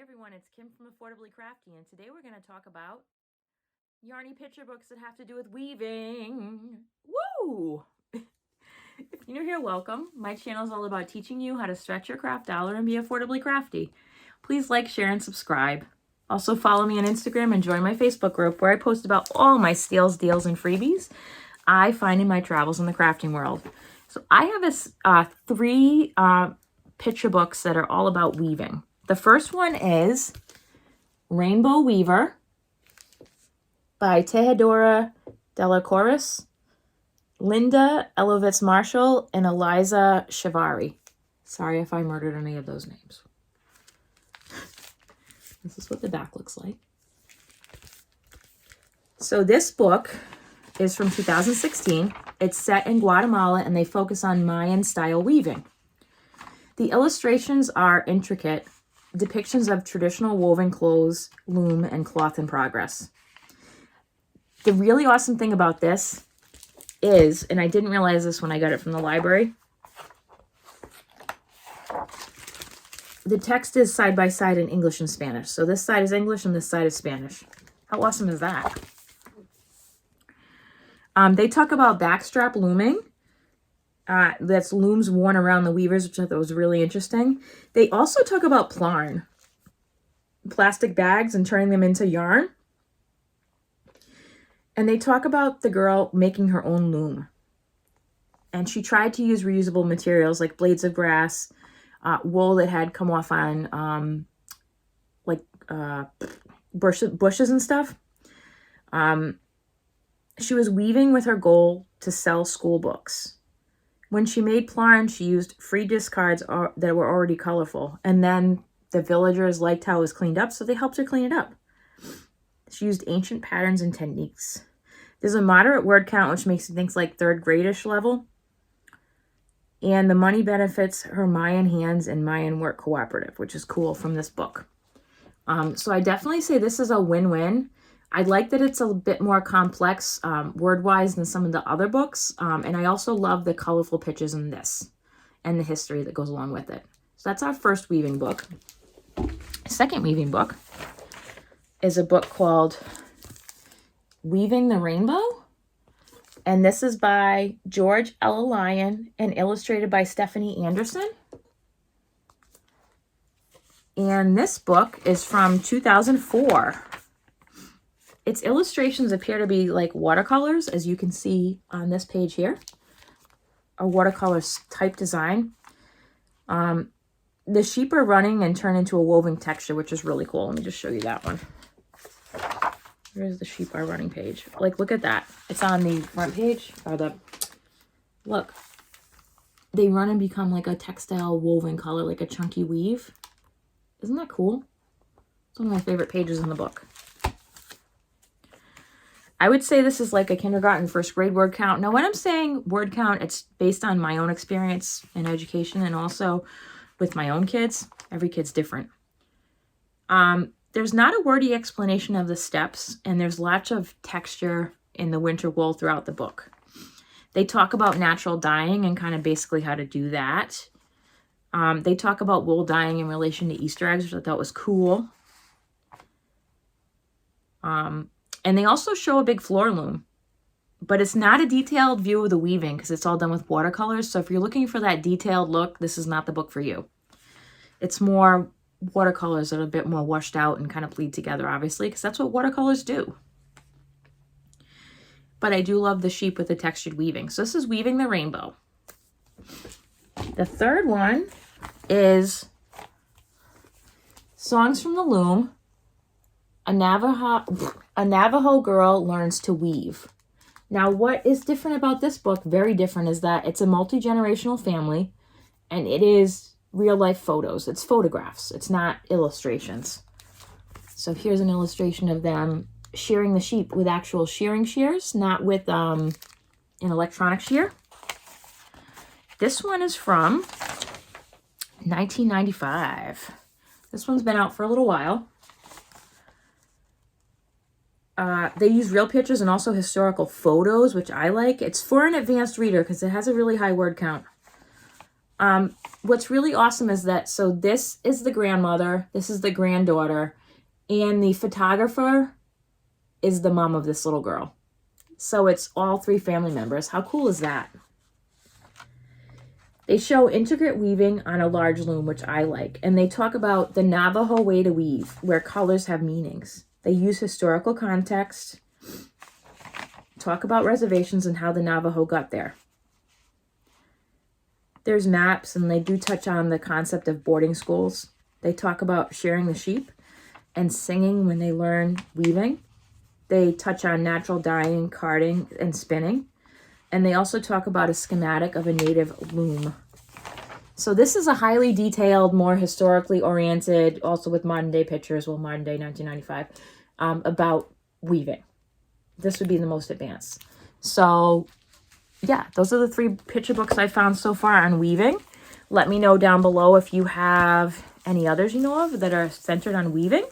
everyone, it's Kim from Affordably Crafty, and today we're going to talk about Yarnie picture books that have to do with weaving. Woo! If you're new here, welcome. My channel is all about teaching you how to stretch your craft dollar and be affordably crafty. Please like, share, and subscribe. Also follow me on Instagram and join my Facebook group where I post about all my steals, deals, and freebies I find in my travels in the crafting world. So I have three picture books that are all about weaving. The first one is Rainbow Weaver by Teodora Delacoris, Linda Elovitz Marshall, and Eliza Shivari. Sorry if I murdered any of those names. This is what the back looks like. So this book is from 2016. It's set in Guatemala and they focus on Mayan style weaving. The illustrations are intricate depictions of traditional woven clothes, loom, and cloth in progress. The really awesome thing about this is, and I didn't realize this when I got it from the library, the text is side by side in English and Spanish. So this side is English and this side is Spanish. How awesome is that? They talk about backstrap looming. That's looms worn around the weavers, which I thought was really interesting. They also talk about plarn, plastic bags, and turning them into yarn. And they talk about the girl making her own loom. And she tried to use reusable materials like blades of grass, wool that had come off on bushes and stuff. She was weaving with her goal to sell school books. When she made plarn, she used free discards that were already colorful. And then the villagers liked how it was cleaned up, so they helped her clean it up. She used ancient patterns and techniques. There's a moderate word count, which makes it think like third grade-ish level. And the money benefits her Mayan hands and Mayan work cooperative, which is cool from this book. So I definitely say this is a win-win. I like that it's a bit more complex word-wise than some of the other books. And I also love the colorful pictures in this and the history that goes along with it. So that's our first weaving book. Second weaving book is a book called Weaving the Rainbow. And this is by George L. Lyon and illustrated by Stephanie Anderson. And this book is from 2004. Its illustrations appear to be like watercolors, as you can see on this page here. A watercolor type design. The sheep are running and turn into a woven texture, which is really cool. Let me just show you that one. Where's the sheep are running page? Like, look at that. It's on the front page. Look. They run and become like a textile woven color, like a chunky weave. Isn't that cool? It's one of my favorite pages in the book. I would say this is like a kindergarten, first grade word count. Now, when I'm saying word count, it's based on my own experience in education and also with my own kids. Every kid's different. There's not a wordy explanation of the steps, and there's lots of texture in the winter wool throughout the book. They talk about natural dyeing and kind of basically how to do that. They talk about wool dyeing in relation to Easter eggs, which I thought was cool. And they also show a big floor loom, but it's not a detailed view of the weaving because it's all done with watercolors. So if you're looking for that detailed look, this is not the book for you. It's more watercolors that are a bit more washed out and kind of bleed together, obviously, because that's what watercolors do. But I do love the sheep with the textured weaving. So this is Weaving the Rainbow. The third one is Songs from the Loom. A Navajo girl learns to weave. Now, what is different about this book, very different, is that it's a multi-generational family and it is real-life photos. It's photographs. It's not illustrations. So here's an illustration of them shearing the sheep with actual shearing shears, not with an electronic shear. This one is from 1995. This one's been out for a little while. They use real pictures and also historical photos, which I like. It's for an advanced reader because it has a really high word count. What's really awesome is that, so this is the grandmother, this is the granddaughter, and the photographer is the mom of this little girl. So it's all 3 family members. How cool is that? They show intricate weaving on a large loom, which I like. And they talk about the Navajo way to weave, where colors have meanings. They use historical context, talk about reservations and how the Navajo got there. There's maps, and they do touch on the concept of boarding schools. They talk about shearing the sheep and singing when they learn weaving. They touch on natural dyeing, carding, and spinning. And they also talk about a schematic of a native loom. So this is a highly detailed, more historically oriented, also with modern day pictures, well, modern day 1995, about weaving. This would be the most advanced. So yeah, those are the 3 picture books I found so far on weaving. Let me know down below if you have any others you know of that are centered on weaving.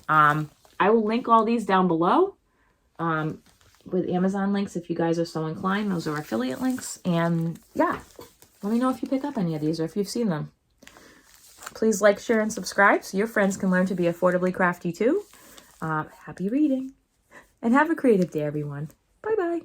I will link all these down below with Amazon links if you guys are so inclined. Those are affiliate links. And yeah, let me know if you pick up any of these or if you've seen them. Please like, share, and subscribe so your friends can learn to be affordably crafty too. Happy reading. And have a creative day, everyone. Bye-bye.